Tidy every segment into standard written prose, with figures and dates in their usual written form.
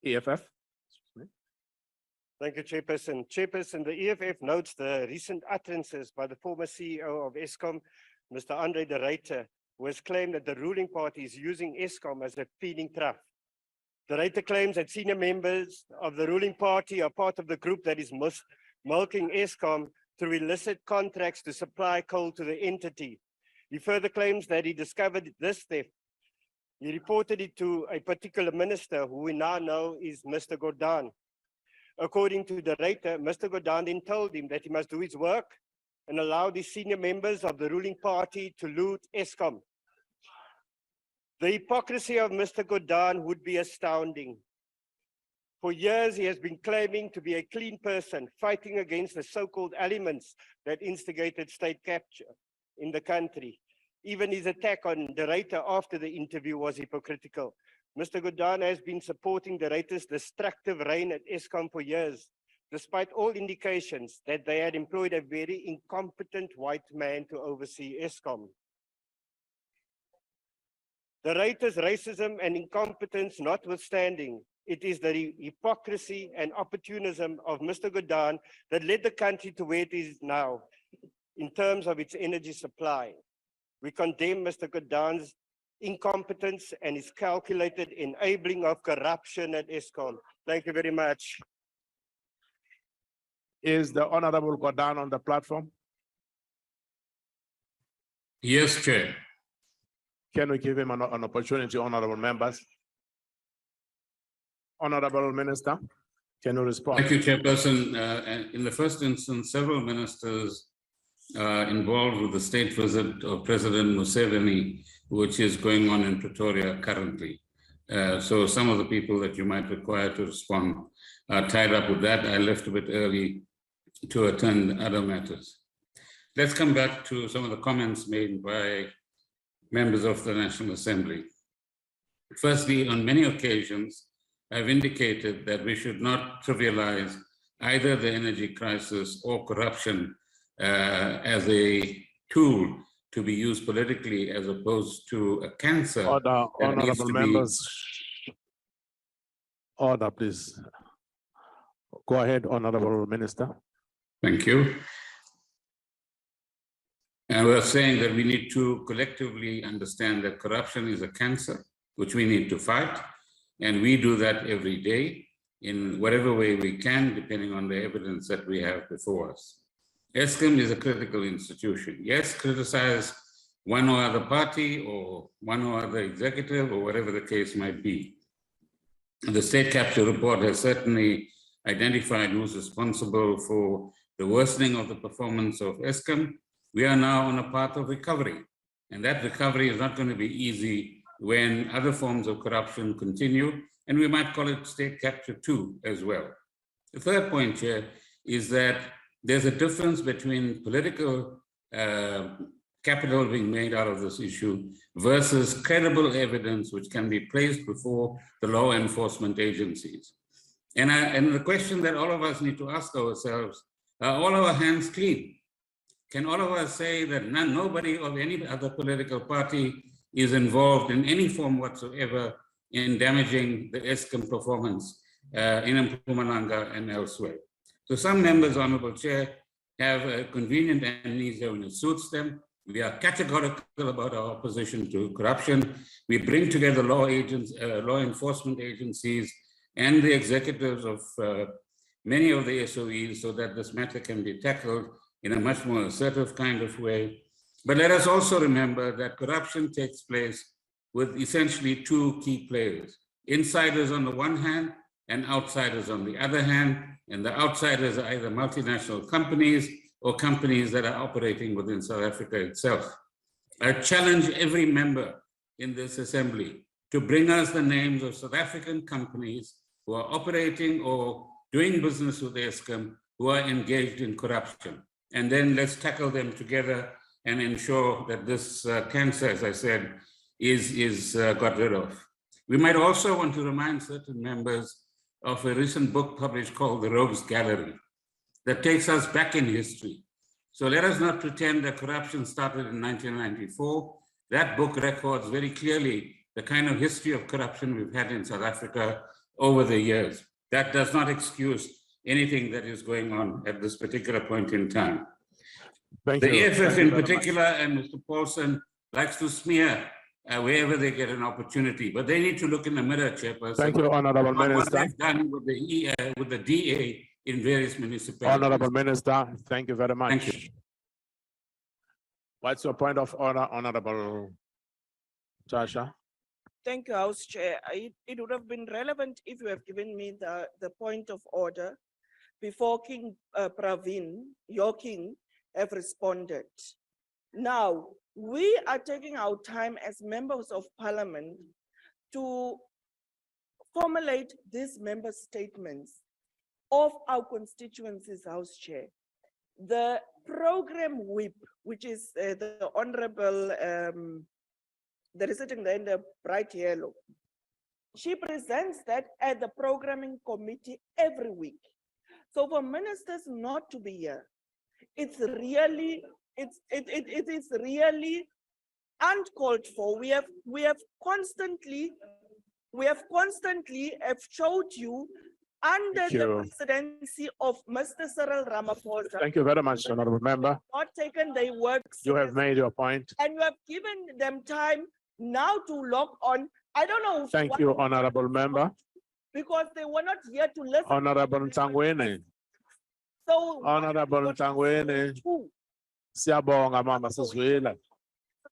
EFF. Thank you, Chairperson. Chairperson, the EFF notes the recent utterances by the former CEO of ESKOM, Mr. Andre de Ruiter, who has claimed that the ruling party is using ESKOM as a feeding trough. De Ruiter claims that senior members of the ruling party are part of the group that is milking ESKOM through illicit contracts to supply coal to the entity. He further claims that he discovered this theft. He reported it to a particular minister who we now know is Mr. Gordhan. According to De Ruiter, Mr. Gordhan then told him that he must do his work and allow the senior members of the ruling party to loot ESKOM. The hypocrisy of Mr. Gordhan would be astounding. For years, he has been claiming to be a clean person, fighting against the so-called elements that instigated state capture in the country. Even his attack on De Ruiter after the interview was hypocritical. Mr. Gordhan has been supporting De Ruiter's destructive reign at ESKOM for years, despite all indications that they had employed a very incompetent white man to oversee ESKOM. De Ruiter's racism and incompetence notwithstanding, it is the hypocrisy and opportunism of Mr. Gordhan that led the country to where it is now in terms of its energy supply. We condemn Mr. Gordhan's incompetence and his calculated enabling of corruption at ESKOM. Thank you very much. Is the Honorable Gordhan on the platform? Yes, Chair. Can we give him an opportunity, honorable members? Honorable Minister, can you respond? Thank you, Chairperson. In the first instance, several ministers involved with the state visit of President Museveni, which is going on in Pretoria currently. So some of the people that you might require to respond are tied up with that. I left a bit early to attend other matters. Let's come back to some of the comments made by members of the National Assembly. Firstly, on many occasions, I've indicated that we should not trivialize either the energy crisis or corruption as a tool to be used politically as opposed to a cancer. Order, honorable members. Order, please. Go ahead, Honorable Minister. Thank you. And we're saying that we need to collectively understand that corruption is a cancer, which we need to fight. And we do that every day in whatever way we can, depending on the evidence that we have before us. ESKOM is a critical institution. Yes, criticize one or other party or one or other executive or whatever the case might be. The state capture report has certainly identified who's responsible for the worsening of the performance of ESKOM. We are now on a path of recovery, and that recovery is not going to be easy when other forms of corruption continue, and we might call it state capture too as well. The third point here is that there's a difference between political capital being made out of this issue versus credible evidence which can be placed before the law enforcement agencies. And the question that all of us need to ask ourselves, are all our hands clean? Can all of us say that nobody of any other political party is involved in any form whatsoever in damaging the ESKOM performance in Mpumalanga and elsewhere? So some members, Honorable Chair, have a convenient amnesia when it suits them. We are categorical about our opposition to corruption. We bring together law enforcement agencies and the executives of many of the SOEs so that this matter can be tackled in a much more assertive kind of way. But let us also remember that corruption takes place with essentially two key players, insiders on the one hand and outsiders on the other hand, and the outsiders are either multinational companies or companies that are operating within South Africa itself. I challenge every member in this assembly to bring us the names of South African companies who are operating or doing business with ESKOM who are engaged in corruption. And then let's tackle them together and ensure that this cancer, as I said, is got rid of. We might also want to remind certain members of a recent book published called The Rogues Gallery that takes us back in history. So let us not pretend that corruption started in 1994. That book records very clearly the kind of history of corruption we've had in South Africa over the years. That does not excuse anything that is going on at this particular point in time. Thank The you. EFF Thank you in very much. particular, and Mr. Paulson likes to smear wherever they get an opportunity, but they need to look in the mirror, Chairperson. Thank you, Honorable on what Minister. they've done with the DA in various municipalities. Honorable Minister, thank you very much. Thank you. What's your point of order, Honorable Tasha? Thank you, House Chair. It would have been relevant if you have given me the point of order before King Pravin, your king, have responded. Now, we are taking our time as members of parliament to formulate these member statements of our constituencies, House Chair. The program whip, which is the Honorable, that is sitting there in the bright yellow, she presents that at the programming committee every week. So for ministers not to be here, it is really uncalled for. We have constantly have showed you under the presidency of Mr. Cyril Ramaphosa. Thank you very much, Honorable Member. Not taken their work You have seriously, made your point. and you have given them time now to log on. I don't know. Thank you, Honorable Member. Because they were not here to listen. Honorable Ntangwene. So Honorable Ntangwene. who? Siyabonga mama sizwile.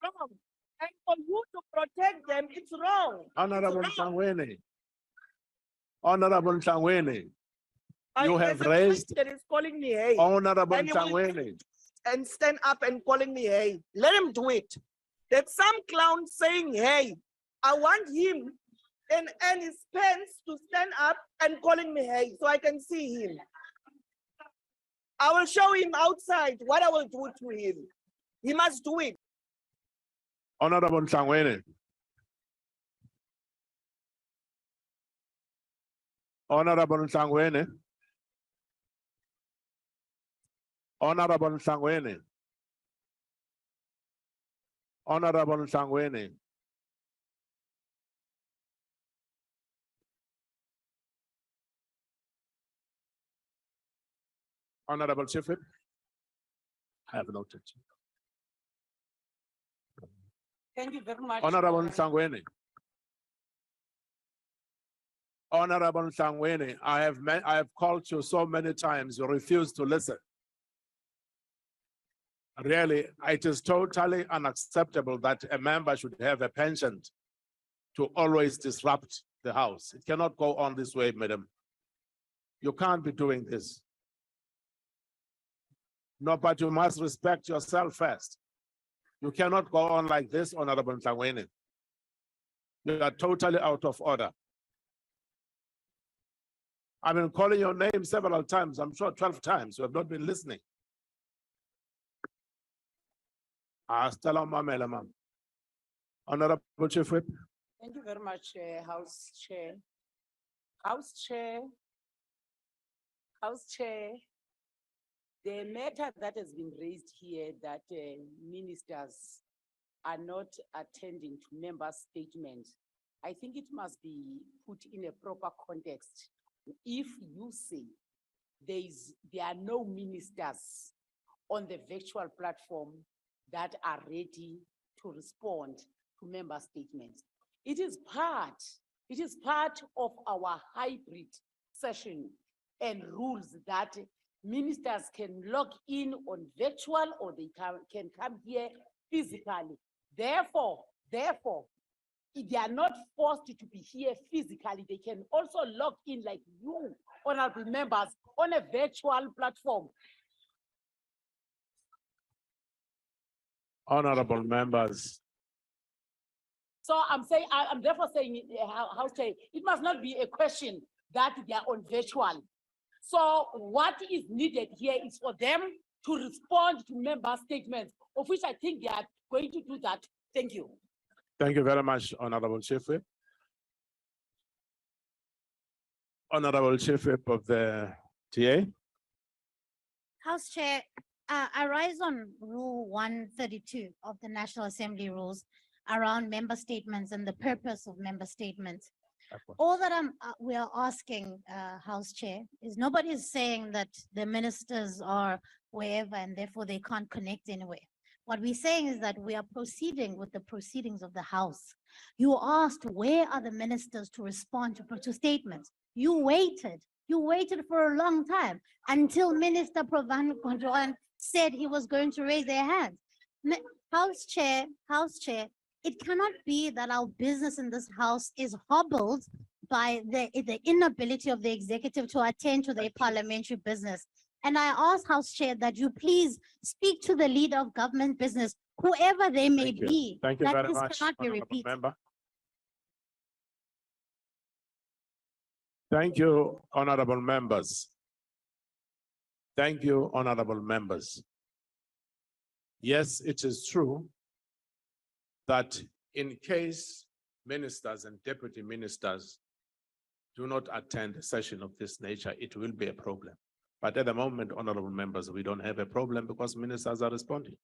Wrong. And for you to protect them, it's wrong. Honorable It's wrong. Ntangwene. Honorable Ntangwene. You have There's a raised. that is calling me hey Honorable And you will- Ntangwene. and stand up and calling me hey. Let him do it. There's some clown saying hey. I want him and his pants to stand up and calling me hey so I can see him. I will show him outside what I will do to him. He must do it. Honorable Ntangwene. Honorable Ntangwene. Honorable Ntangwene. Honorable Ntangwene. Honorable Chief Whip. I have noted. Thank you very much. Honorable Ntangwene. Honorable Ntangwene, I have called you so many times, you refuse to listen. Really, it is totally unacceptable that a member should have a penchant to always disrupt the House. It cannot go on this way, madam. You can't be doing this. No, but you must respect yourself first. You cannot go on like this, Honorable Ntangwene. You are totally out of order. I've been calling your name several times, I'm sure 12 times. You have not been listening. Honorable Chief Whip. Thank you very much, House Chair. House Chair. House Chair. The matter that has been raised here that ministers are not attending to member statements, I think it must be put in a proper context. If you say there are no ministers on the virtual platform that are ready to respond to member statements, it is part of our hybrid session and rules that ministers can log in on virtual or they can come here physically. Therefore, if they are not forced to be here physically, they can also log in like you, honorable members, on a virtual platform. Honorable members. So I'm therefore saying, House Chair, it must not be a question that they are on virtual. So what is needed here is for them to respond to member statements, of which I think they are going to do that. Thank you. Thank you very much, Honorable Chief Whip. Honorable Chief Whip of the TA. House Chair, I rise on Rule 132 of the National Assembly rules around member statements and the purpose of member statements. All that we are asking, House Chair, is nobody is saying that the ministers are wherever and therefore they can't connect anywhere. What we're saying is that we are proceeding with the proceedings of the House. You asked, where are the ministers to respond to statements? You waited for a long time until Minister Pravin Gordhan said he was going to raise their hands. House Chair, it cannot be that our business in this house is hobbled by the inability of the executive to attend to their parliamentary business. And I ask House Chair that you please speak to the leader of government business, whoever they may Thank you. be, Thank you that very this much, cannot be honorable repeated. member. Thank you, honorable members. Thank you, honorable members. Yes, it is true that in case ministers and deputy ministers do not attend a session of this nature, it will be a problem. But at the moment, honorable members, we don't have a problem because ministers are responding.